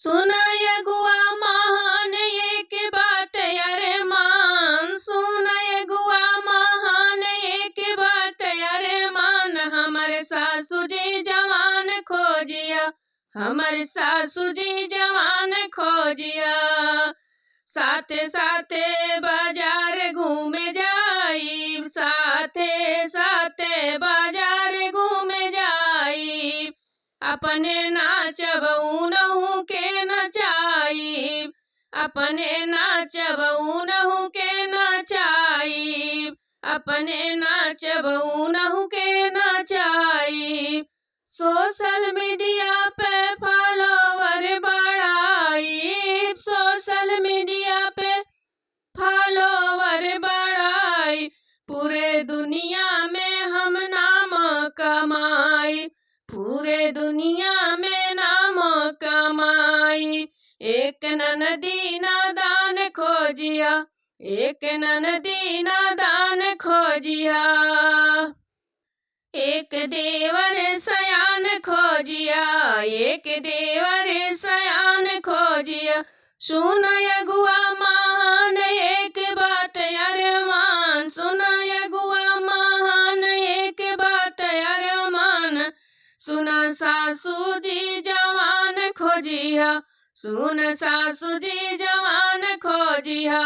सुनय गुआ महान एक बात अरे मान, सुनय गुआ महान एक बात अरे मान, हमर सासू जी जवान खोजिया, हमर सासू जी जवान खोजिया। साथे साथे बाजार घूमे जाई, साथे साथे बाजार घूमे जाई, अपने नाचब उनहु के नचाई, अपने नाचब उनहु के नचाई, अपने नाचब उनहु के नचाई। सोशल मीडिया पे फॉलोवर बढ़ाई, सोशल मीडिया पे फॉलोवर बढ़ाई, पूरे दुनिया में हम नाम कमाई, पूरे दुनिया में नाम कमाई। एक ननदी नादान खोजिया, एक ननदी नादान खोजिया, एक देवर सयान खोजिया, एक देवर सयान खोजिया। सुनय गुआ महान एक बात अरमान, सुनय गुआ महान एक बात अरमान, सुन सासू जी जवान खोजिया, सुन सासू जी जवान खोजिया।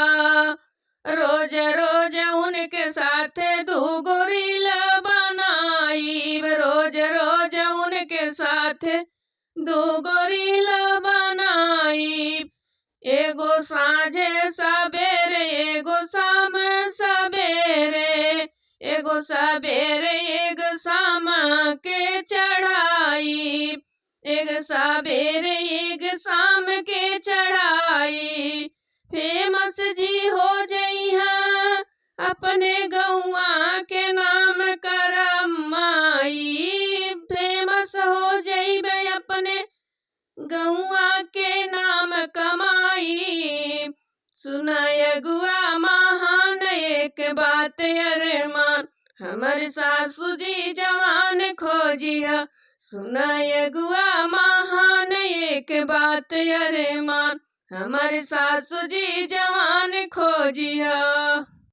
रोज रोज उनके साथ दूगो रील बनाई, रोज रोज उनके साथ दूगो रील बनाई, एगो साँझे सवेरे एगो शाम सवेरे, एगो सवेरे एगो शाम के चढ़ाई, एक सवेरे एक शाम के चढ़ाई। फेमस जी हो जइहा अपने गौआ के नाम करमाई, फेमस हो जइबे अपने गौआ के नाम कमाई। सुनय गुआ महान एक बात अरमान, हमर सासू जी जवान खोजिया, सुनय गुआ महान एक बात अरमान, हमर सासू जी जवान खोजिया।